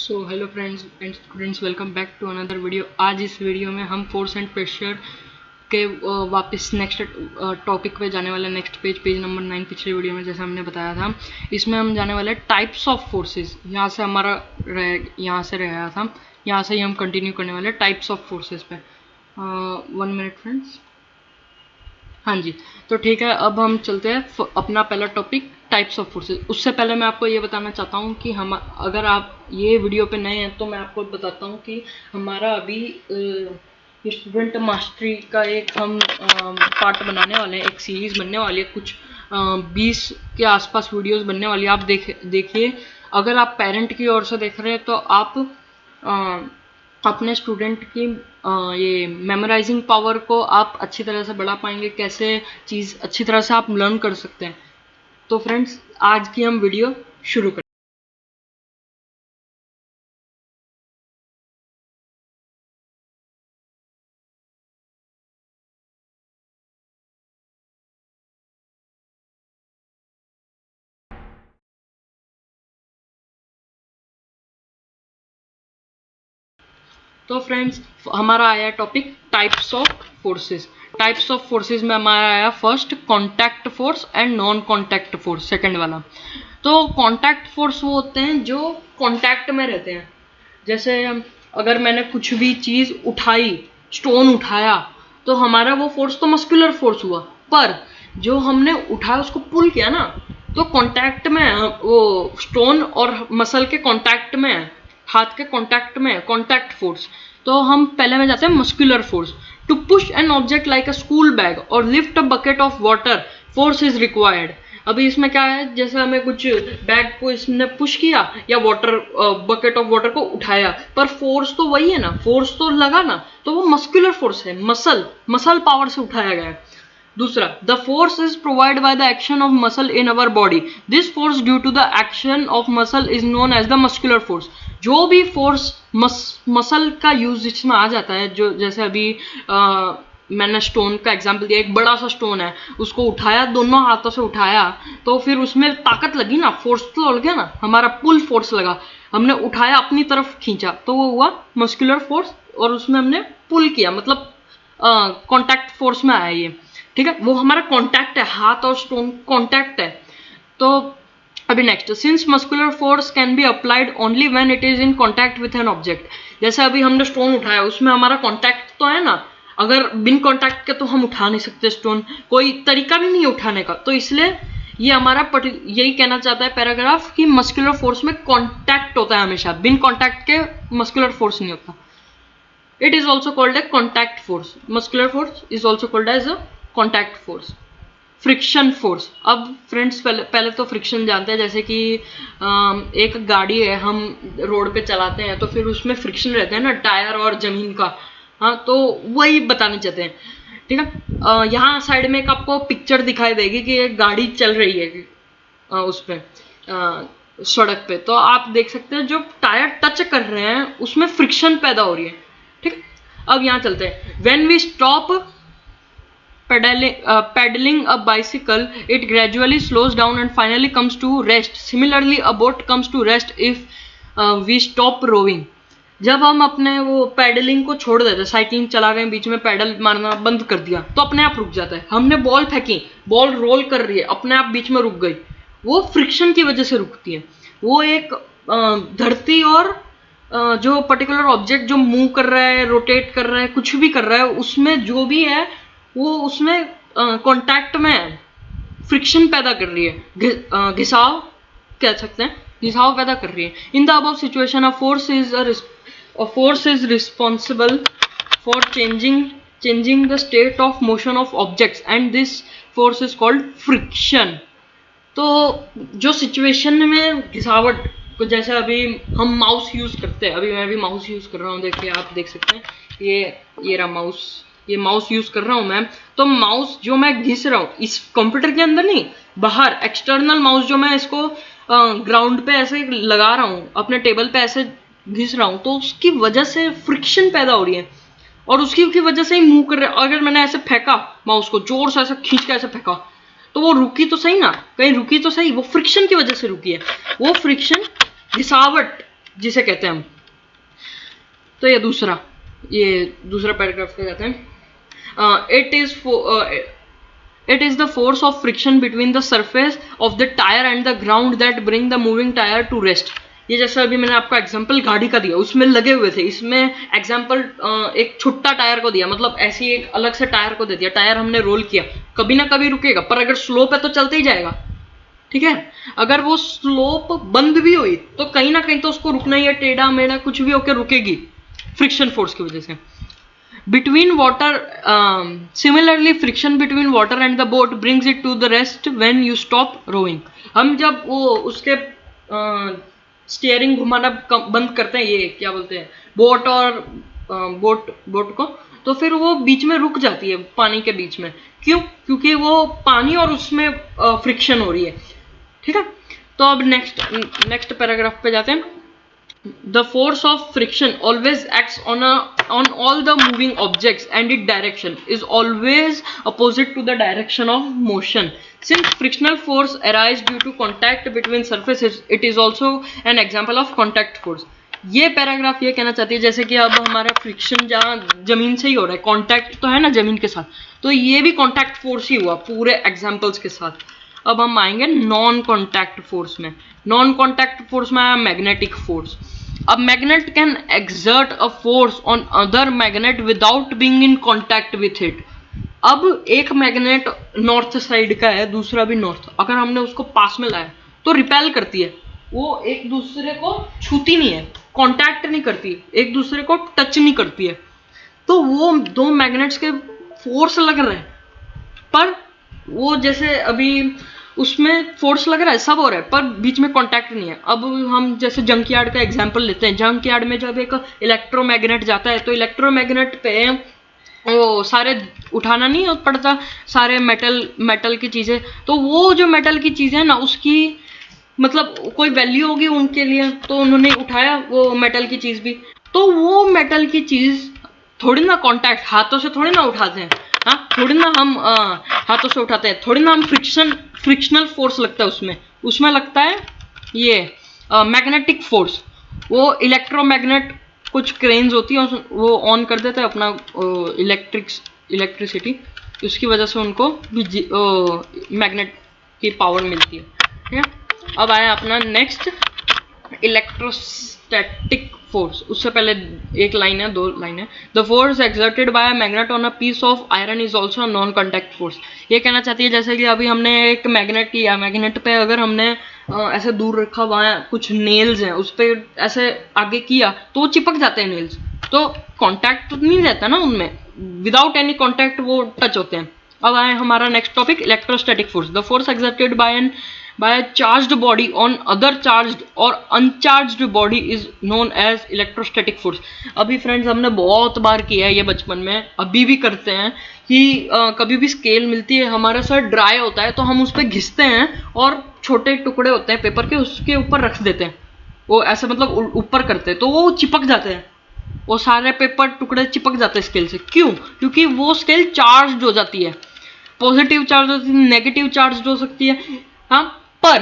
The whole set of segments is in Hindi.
So hello friends and students, welcome back to another video. आज इस वीडियो में हम फोर्स एंड प्रेशर के वापस नेक्स्ट टॉपिक पे जाने वाले। Next page number 9। पिछले वीडियो में जैसे हमने बताया था, इसमें हम जाने वाले टाइप्स ऑफ फोर्सेस। यहाँ से हमारा यहाँ से रहा था, यहाँ से ही हम कंटिन्यू करने वाले टाइप्स ऑफ फोर्सेस पे। 1 मिनट फ्रेंड्स। हाँ जी, तो ठीक है, अब हम चलते हैं अपना पहला टॉपिक टाइप्स ऑफ फोर्सेस। उससे पहले मैं आपको ये बताना चाहता हूँ कि हम, अगर आप ये वीडियो पे नए हैं तो मैं आपको बताता हूँ कि हमारा अभी स्टूडेंट मास्टरी का एक हम पार्ट बनाने वाले हैं, एक सीरीज बनने वाली है, कुछ 20 के आसपास वीडियोस बनने वाली है। आप देखिए, अगर आप पेरेंट की ओर से देख रहे हैं तो आप अपने स्टूडेंट की ये मेमोराइजिंग पावर को आप अच्छी तरह से बढ़ा पाएंगे, कैसे चीज़ अच्छी तरह से आप लर्न कर सकते हैं। तो फ्रेंड्स, आज की हम वीडियो शुरू करें। तो फ्रेंड्स, हमारा आया topic types of forces. Types of forces में हमारा आया first contact force and non contact force, second वाला। तो कॉन्टैक्ट फोर्स वो होते हैं जो कॉन्टैक्ट में रहते हैं। जैसे अगर मैंने कुछ भी चीज़ उठाई, स्टोन उठाया, तो हमारा वो फोर्स तो मस्कुलर फोर्स हुआ, पर जो हमने उठाया उसको पुल किया ना, तो कांटेक्ट में वो स्टोन और मसल के कांटेक्ट में है, हाथ के कांटेक्ट में कांटेक्ट फोर्स। तो हम पहले में जाते हैं muscular force. To push an object like a school bag और lift a bucket of water, force is required. अभी इसमें क्या है, जैसे हमें कुछ बैग को इसने पुश किया या वाटर बकेट ऑफ वाटर को उठाया, पर फोर्स तो वही है ना, फोर्स तो लगा ना, तो वो मस्कुलर फोर्स है, मसल पावर से उठाया गया है। दूसरा, the force is provide by the action of muscle in our body. This force due to the action of muscle is known as the muscular force. जो भी फोर्स मसल का यूज इसमें आ जाता है, जो जैसे अभी मैंने स्टोन का एग्जांपल दिया, एक बड़ा सा स्टोन है, उसको उठाया, दोनों हाथों से उठाया, तो फिर उसमें ताकत लगी ना, फोर्स तो लग गया ना, हमारा पुल फोर्स लगा, हमने उठाया अपनी तरफ खींचा, तो वो हुआ मस्कुलर फोर्स, और उसमें हमने पुल किया, मतलब कॉन्टैक्ट फोर्स में आया ये। ठीक है, वो हमारा कॉन्टैक्ट है, हाथ और स्टोन कॉन्टैक्ट है। तो अभी next, since muscular force can be applied only when it is in contact with an object. जैसे अभी हमने स्टोन उठाया, उसमें हमारा कॉन्टैक्ट तो है ना, अगर बिन कॉन्टैक्ट के तो हम उठा नहीं सकते स्टोन, कोई तरीका भी नहीं है उठाने का। तो इसलिए ये हमारा यही कहना चाहता है पैराग्राफ कि मस्कुलर फोर्स में कॉन्टैक्ट होता है हमेशा, बिन कॉन्टैक्ट के मस्कुलर फोर्स नहीं होता। It is also called a contact force. Muscular force is also called as a contact force. Friction force. अब फ्रेंड्स, पहले तो फ्रिक्शन जानते हैं, जैसे कि एक गाड़ी है, हम रोड पे चलाते हैं, तो फिर उसमें फ्रिक्शन रहता है ना, टायर और जमीन का। हाँ, तो वही बताने चाहते हैं। ठीक है, यहाँ साइड में एक आपको पिक्चर दिखाई देगी कि एक गाड़ी चल रही है उस पर सड़क पे, तो आप देख सकते हैं जो टायर टच कर रहे हैं उसमें फ्रिक्शन पैदा हो रही है। ठीक, अब यहां चलते हैं। When we stop pedaling a bicycle, it gradually slows down and finally comes to rest. Similarly, a boat comes to rest if we stop rowing. जब हम अपने वो पैडलिंग को छोड़ देते, साइकिलिंग चला गए, बीच में पैडल मारना बंद कर दिया, तो अपने आप रुक जाता है। हमने बॉल फेंकी, बॉल रोल कर रही है, अपने आप बीच में रुक गई, वो फ्रिक्शन की वजह से रुकती है। वो एक धरती और जो पर्टिकुलर ऑब्जेक्ट जो मूव कर रहा है, रोटेट कर रहा है, कुछ भी कर रहा है, उसमें जो भी है वो उसमें कांटेक्ट में फ्रिक्शन पैदा कर रही है, घिसाव कह सकते हैं, घिसाव पैदा कर रही है। In the above situation, a force is responsible for changing the state of motion of objects and this force is called friction. तो जो सिचुएशन में घिसावट, जैसे अभी हम माउस यूज करते हैं, अभी मैं भी माउस यूज कर रहा हूँ, देखिए आप देख सकते हैं, ये रहा माउस, ये माउस यूज कर रहा हूँ मैं। तो माउस जो मैं घिस रहा हूँ इस कंप्यूटर के अंदर नहीं, बाहर एक्सटर्नल माउस जो मैं इसको ग्राउंड पे ऐसे लगा रहा हूँ, अपने टेबल पे ऐसे घिस रहा हूँ, तो उसकी वजह से फ्रिक्शन पैदा हो रही है और उसकी वजह से ही मूव कर रहा है। अगर मैंने ऐसे फेंका माउस को, जोर से ऐसे खींच के ऐसे फेंका, तो वो रुकी तो सही ना, कहीं रुकी तो सही, वो फ्रिक्शन की वजह से रुकी है। वो फ्रिक्शन घिसावट जिसे कहते हैं हम। तो ये दूसरा पैराग्राफ पे जाते हैं। It is the force of friction between the surface of the tyre and the ground that bring the moving tier two rest. ये जैसे अभी मैंने आपको एग्जांपल गाड़ी का दिया, उसमें लगे हुए थे, इसमें एग्जांपल एक छुट्टा टायर को दिया, मतलब ऐसी एक अलग से टायर को दे दिया, टायर हमने रोल किया, कभी ना कभी रुकेगा, पर अगर स्लोप है तो चलते ही जाएगा, ठीक है। अगर वो स्लोप बंद भी हुई तो कहीं ना कहीं तो उसको रुकना ही है, टेढ़ा मेढ़ा कुछ भी होकर रुकेगी फ्रिक्शन फोर्स की वजह से। between water similarly friction between water and the boat brings it to the rest when you stop rowing। हम जब वो उसके स्टीयरिंग घुमाना बंद करते हैं, ये क्या बोलते हैं, बोट और बोट को, तो फिर वो बीच में रुक जाती है पानी के बीच में। क्यों? क्योंकि वो पानी और उसमें फ्रिक्शन हो रही है, ठीक है। तो अब नेक्स्ट पैराग्राफ पे जाते हैं। The force of friction always acts on all the moving objects and its direction is always opposite to the direction of motion. Since frictional force arises due to contact between surfaces, it is also an example of contact force। ये पैराग्राफ ये कहना चाहती है जैसे कि अब हमारा फ्रिक्शन जहाँ जमीन से ही हो रहा है, कॉन्टैक्ट तो है ना जमीन के साथ, तो ये भी कॉन्टैक्ट फोर्स ही हुआ पूरे एग्जाम्पल्स के साथ। अब हम आएंगे नॉन कॉन्टैक्ट फोर्स में। नॉन कॉन्टैक्ट फोर्स में आया मैग्नेटिक फोर्स। अब magnet can exert a force on other magnet without being in contact with it. अब एक मैग्नेट नॉर्थ साइड का है, दूसरा भी नॉर्थ, अगर हमने उसको पास में लाया तो रिपेल करती है, वो एक दूसरे को छूती नहीं है, कॉन्टैक्ट नहीं करती, एक दूसरे को टच नहीं करती है। तो वो दो मैग्नेट्स के फोर्स लग रहे हैं, पर वो जैसे अभी उसमें फोर्स लग रहा है, सब हो रहा है, पर बीच में कांटेक्ट नहीं है। अब हम जैसे जंकयार्ड का एग्जांपल लेते हैं। जंकयार्ड में जब एक इलेक्ट्रोमैग्नेट जाता है तो इलेक्ट्रोमैग्नेट पे वो सारे उठाना नहीं पड़ता, सारे मेटल की चीज़ें, तो वो जो मेटल की चीज़ें हैं ना, उसकी मतलब कोई वैल्यू होगी उनके लिए, तो उन्होंने उठाया वो मेटल की चीज़ भी। तो वो मेटल की चीज़ थोड़ी ना कांटेक्ट, हाथों से थोड़ी ना उठाते हैं, हाँ थोड़ी ना हम हाथों से उठाते हैं, थोड़ी ना हम फ्रिक्शनल फोर्स लगता है उसमें लगता है ये मैग्नेटिक फोर्स। वो इलेक्ट्रोमैग्नेट कुछ क्रेन्स होती है, वो ऑन कर देते हैं अपना इलेक्ट्रिसिटी, उसकी वजह से उनको मैग्नेट की पावर मिलती है, ठीक है। अब आया अपना नेक्स्ट इलेक्ट्रोस्टैटिक फोर्स। उससे पहले एक लाइन है, दो लाइन है। The force exerted by a magnet on a piece of iron is also non contact force. ये कहना चाहती है जैसे कि अभी हमने एक मैग्नेट किया, मैग्नेट पे अगर हमने ऐसे दूर रखा, वहाँ कुछ नेल्स हैं, उस पर ऐसे आगे किया तो वो चिपक जाते हैं नेल्स, तो कॉन्टैक्ट तो नहीं रहता ना उनमें, विदाउट एनी कॉन्टैक्ट वो टच होते हैं। अब आए हमारा next topic electrostatic force. The force exerted by a charged body on other charged or uncharged body is known as electrostatic force। अभी फ्रेंड्स हमने बहुत बार किया है ये बचपन में, अभी भी करते हैं कि कभी भी स्केल मिलती है, हमारा सर ड्राई होता है तो हम उस पर घिसते हैं और छोटे टुकड़े होते हैं पेपर के, उसके ऊपर रख देते हैं, वो ऐसे मतलब ऊपर करते हैं, तो वो चिपक जाते हैं, वो सारे पेपर टुकड़े चिपक जाते हैं स्केल से। क्यों? क्योंकि वो स्केल चार्ज हो जाती है, पॉजिटिव चार्ज होती है, नेगेटिव चार्ज हो सकती है, हाँ पर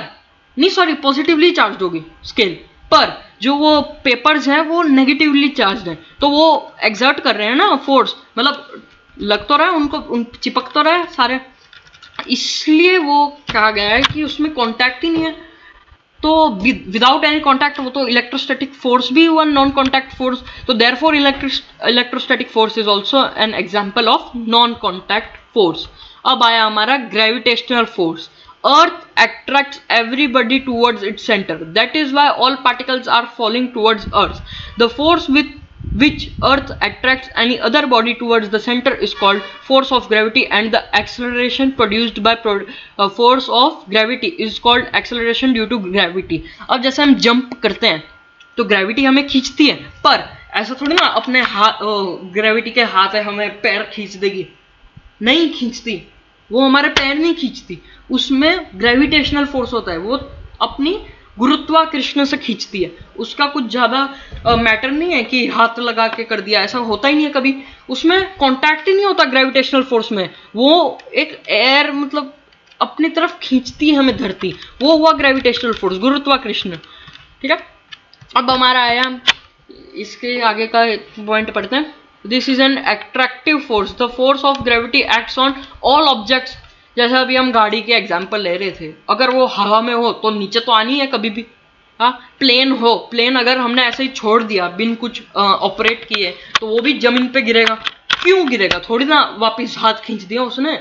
नहीं, सॉरी पॉजिटिवली चार्ज होगी स्केल, पर जो वो पेपर्स हैं वो नेगेटिवली चार्ज हैं, तो वो एक्सर्ट कर रहे हैं ना फोर्स, मतलब लग तो रहा है उनको, चिपक तो रहा है सारे, इसलिए वो कहा गया है कि उसमें कांटेक्ट ही नहीं है। तो विदाउट एनी कांटेक्ट वो तो इलेक्ट्रोस्टैटिक फोर्स भी हुआ नॉन कांटेक्ट फोर्स, तो therefore electrostatic force is also an example of non contact force. अब आया हमारा gravitational force. Earth attracts everybody towards its center. That is why all particles are falling towards Earth. The force with which Earth attracts any other body towards the center is called force of gravity, and the acceleration produced by force of gravity is called acceleration due to gravity। अब जैसे हम जंप करते हैं तो ग्रेविटी हमें खींचती है, पर ऐसा थोड़ी ना अपने हाथ ग्रेविटी के हाथ है हमें पैर खींच देगी, नहीं खींचती, वो हमारे पैर नहीं खींचती, उसमें ग्रेविटेशनल फोर्स होता है, वो अपनी गुरुत्वाकर्षण से खींचती है, उसका कुछ ज्यादा मैटर नहीं है कि हाथ लगा के कर दिया, ऐसा होता ही नहीं है कभी, उसमें कांटेक्ट ही नहीं होता ग्रेविटेशनल फोर्स में, वो एक एयर मतलब अपनी तरफ खींचती है हमें धरती, वो हुआ ग्रेविटेशनल फोर्स, गुरुत्वाकर्षण, ठीक है। अब हमारा आया, इसके आगे का पॉइंट पढ़ते हैं। This is an attractive force, the force of gravity acts on all objects. जैसे अभी हम गाड़ी के एग्जाम्पल ले रहे थे, अगर वो हवा में हो तो नीचे तो आनी है कभी भी। हाँ, प्लेन हो, प्लेन अगर हमने ऐसे ही छोड़ दिया बिन कुछ ऑपरेट किए तो वो भी जमीन पे गिरेगा। क्यों गिरेगा? थोड़ी ना वापिस हाथ खींच दिया उसने,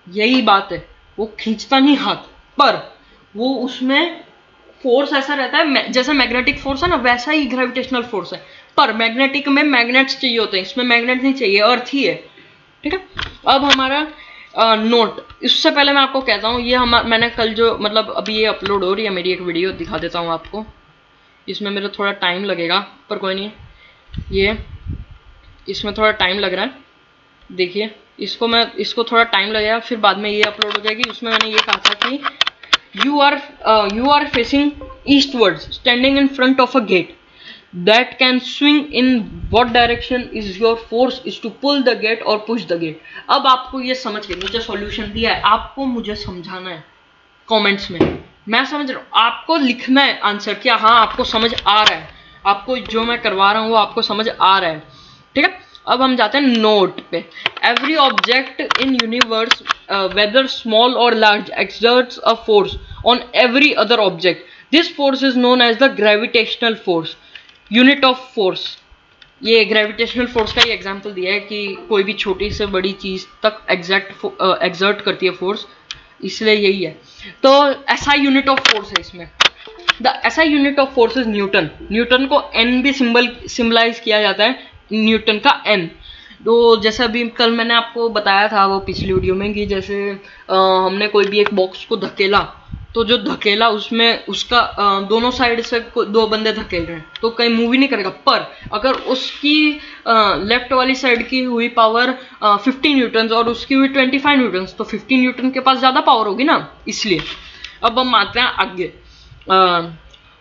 यही बात है, वो खींचता नहीं हाथ, पर वो उसमें फोर्स ऐसा रहता है, जैसे मैग्नेटिक फोर्स है ना वैसा ही ग्रेविटेशनल फोर्स है। पर मैग्नेटिक में मैग्नेट्स चाहिए होते हैं, इसमें मैग्नेट नहीं चाहिए, अर्थ ही है। ठीक है, अब हमारा नोट। इससे पहले मैं आपको कहता हूँ, ये मैंने कल जो मतलब अभी ये अपलोड हो रही है मेरी एक वीडियो, दिखा देता हूँ आपको। इसमें मेरा थोड़ा टाइम लगेगा पर कोई नहीं, ये इसमें थोड़ा टाइम लग रहा है, देखिए इसको थोड़ा टाइम लगेगा, फिर बाद में ये अपलोड हो जाएगी। उसमें मैंने ये कहा था कि you are facing eastwards, standing in front of a gate that can swing in what direction is your force is to pull the gate or push the gate। अब आपको ये समझ के, मुझे सॉल्यूशन दिया है, आपको मुझे समझाना है कमेंट्स में। मैं समझ रहा हूँ, आपको लिखना है आंसर, क्या हाँ आपको समझ आ रहा है, आपको जो मैं करवा रहा हूँ वो आपको समझ आ रहा है। ठीक है, अब हम जाते हैं नोट पे। Every object in universe whether small और large exerts a force on every other object. This force is known as the gravitational force, unit of force. ये ग्रेविटेशनल फोर्स का ही एग्जांपल दिया है कि कोई भी छोटी से बड़ी चीज तक एग्जर्ट करती है फोर्स, इसलिए यही है। तो ऐसा यूनिट ऑफ फोर्स है इसमें। द ऐसा unit of force is Newton. Newton को एन भी सिंबलाइज किया जाता है, न्यूटन का एन। तो जैसे अभी कल मैंने आपको बताया था वो पिछली वीडियो में कि जैसे हमने कोई भी एक बॉक्स को धकेला, तो जो धकेला उसमें उसका दोनों साइड से दो बंदे धकेल रहे हैं तो कहीं मूव ही नहीं करेगा। पर अगर उसकी लेफ्ट वाली साइड की हुई पावर 50 न्यूटन और उसकी हुई 25 न्यूटन, तो 50 न्यूटन के पास ज्यादा पावर होगी ना, इसलिए। अब हम आते हैं आगे।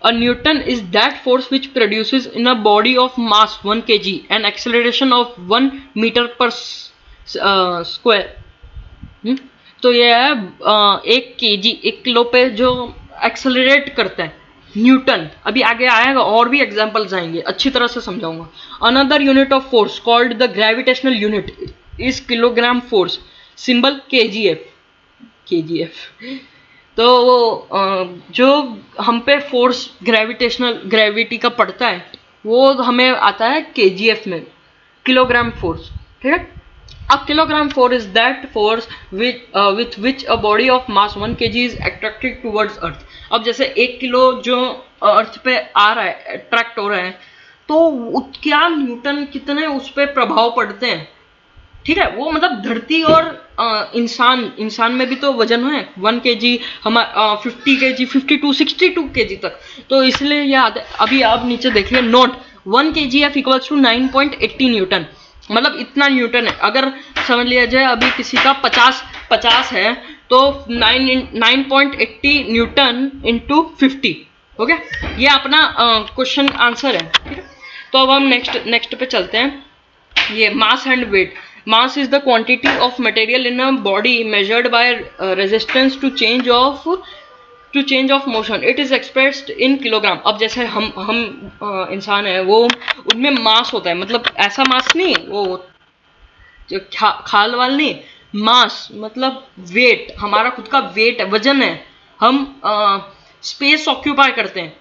A Newton is that force which produces in a body of mass 1 kg an acceleration of 1 meter per square। तो ये है 1 kg 1 किलो पे जो एक्सेलरेट करता है, न्यूटन। अभी आगे आएगा और भी एग्जांपल्स आएंगे, अच्छी तरह से समझाऊंगा। Another unit of force called the gravitational unit is kilogram force, symbol KGF. KGF तो जो हम पे फोर्स ग्रेविटी का पड़ता है वो हमें आता है केजीएफ में, किलोग्राम फोर्स। ठीक है, a kilogram force is that force with which a body of mass 1 kg is attracted towards earth। अब जैसे 1 किलो जो अर्थ पे आ रहा है, अट्रैक्ट हो रहा है, तो क्या न्यूटन कितने उस पर प्रभाव पड़ते हैं। ठीक है, वो मतलब धरती और इंसान में भी तो वजन है 1 kg, हमारा 50 kg 52 62 kg तक। तो इसलिए याद, अभी आप नीचे देखिए note 1 kgf equals to 9.80 newton, मतलब इतना न्यूटन है। अगर समझ लिया जाए अभी किसी का 50 है तो 9.80 न्यूटन इंटू 50 हो गया। ये अपना क्वेश्चन आंसर है। ठीक है, तो अब हम नेक्स्ट पे चलते हैं। ये mass and weight. Mass is the quantity of material in a body measured by resistance to change of motion, it is expressed in kilogram. अब जैसे हम इंसान है, वो उनमें मास होता है, मतलब ऐसा मास नहीं, वो जो खाल वाल नहीं, मास मतलब वेट, हमारा खुद का वेट है, वजन है। हम स्पेस ऑक्यूपाई करते हैं।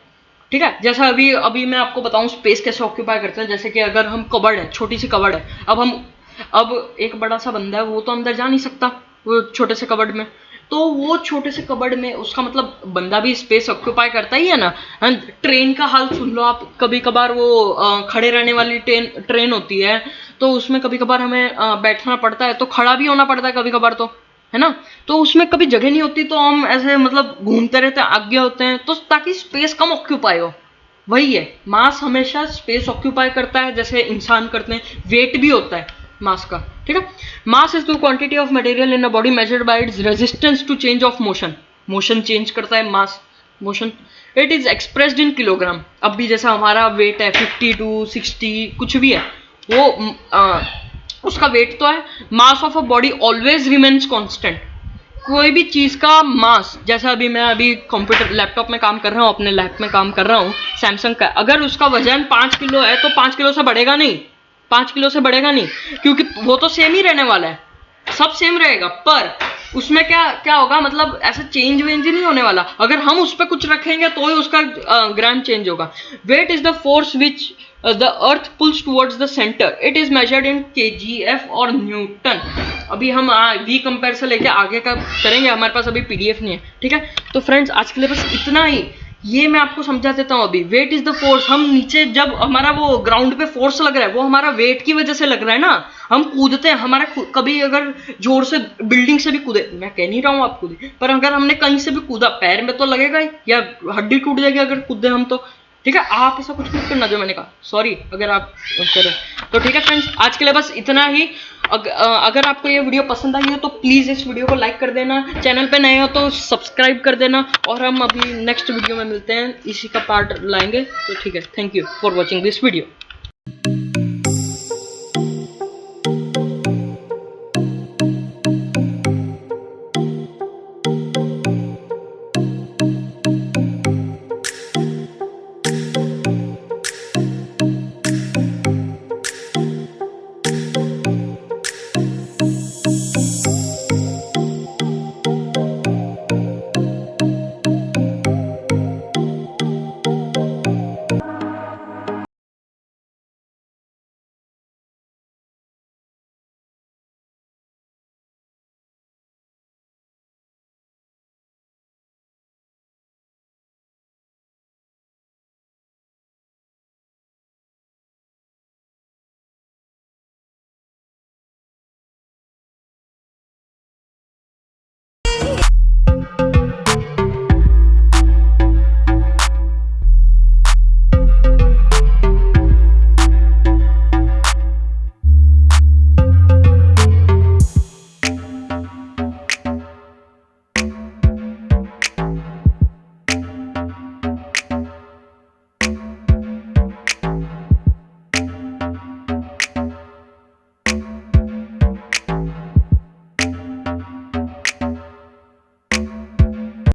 ठीक है, जैसा अभी मैं आपको बताऊं स्पेस कैसे ऑक्यूपाई करते हैं। जैसे कि अगर हम कबर्ड है, छोटी सी कबर्ड है, अब एक बड़ा सा बंदा है, वो तो अंदर जा नहीं सकता वो छोटे से कबर्ड में, तो वो छोटे से कबर्ड में उसका मतलब बंदा भी स्पेस ऑक्यूपाई करता ही है ना। ट्रेन का हाल सुन लो आप, कभी कभार वो खड़े रहने वाली ट्रेन होती है, तो उसमें कभी कभार हमें बैठना पड़ता है, तो खड़ा भी होना पड़ता है कभी कभार, तो है ना। तो उसमें कभी जगह नहीं होती, तो हम ऐसे मतलब घूमते रहते हैं, आगे होते हैं, तो ताकि स्पेस कम ऑक्यूपाई हो। वही है, मास हमेशा स्पेस ऑक्यूपाई करता है, जैसे इंसान करते हैं। वेट भी होता है मास का। ठीक है, mass is the quantity of material in a body measured by its resistance to change of motion. Motion change करता है mass, motion. It is expressed in kilogram. अब भी जैसा हमारा वेट है 50 to 60 कुछ भी है, वो उसका वेट तो है। Mass of a body always remains constant. कोई भी चीज का मास, जैसा अभी मैं अभी कंप्यूटर लैपटॉप में काम कर रहा हूँ, अपने लैब में काम कर रहा हूँ सैमसंग का, अगर उसका वजन 5 किलो है तो 5 किलो से बढ़ेगा नहीं, 5 किलो से बढ़ेगा नहीं, क्योंकि वो तो सेम ही रहने वाला है, सब सेम रहेगा, पर उसमें क्या क्या होगा, मतलब ऐसा चेंज वेंज नहीं होने वाला। अगर हम उस पर कुछ रखेंगे तो ही उसका ग्राम चेंज होगा। Weight is the force which the earth pulls towards the centre, it is measured in KGF और न्यूटन। अभी हम वी कंपेयर से लेके आगे का करेंगे, हमारे पास अभी पीडीएफ नहीं है, ठीक है। तो फ्रेंड्स आज के लिए बस इतना ही, ये मैं आपको समझा देता हूँ अभी। वेट इज द फोर्स, हम नीचे जब हमारा वो ग्राउंड पे फोर्स लग रहा है वो हमारा वेट की वजह से लग रहा है ना, हम कूदते हैं, हमारा कभी अगर जोर से बिल्डिंग से भी कूदे, मैं कह नहीं रहा हूँ आप कूदे, पर अगर हमने कहीं से भी कूदा पैर में तो लगेगा ही, या हड्डी टूट जाएगी अगर कूदे हम तो, ठीक है। आप ऐसा कुछ मत करना जो मैंने कहा, सॉरी अगर आप करें तो, ठीक है फ्रेंड्स आज के लिए बस इतना ही। अगर आपको ये वीडियो पसंद आई हो तो प्लीज़ इस वीडियो को लाइक कर देना, चैनल पे नए हो तो सब्सक्राइब कर देना, और हम अभी नेक्स्ट वीडियो में मिलते हैं, इसी का पार्ट लाएंगे, तो ठीक है। Thank you for watching this video.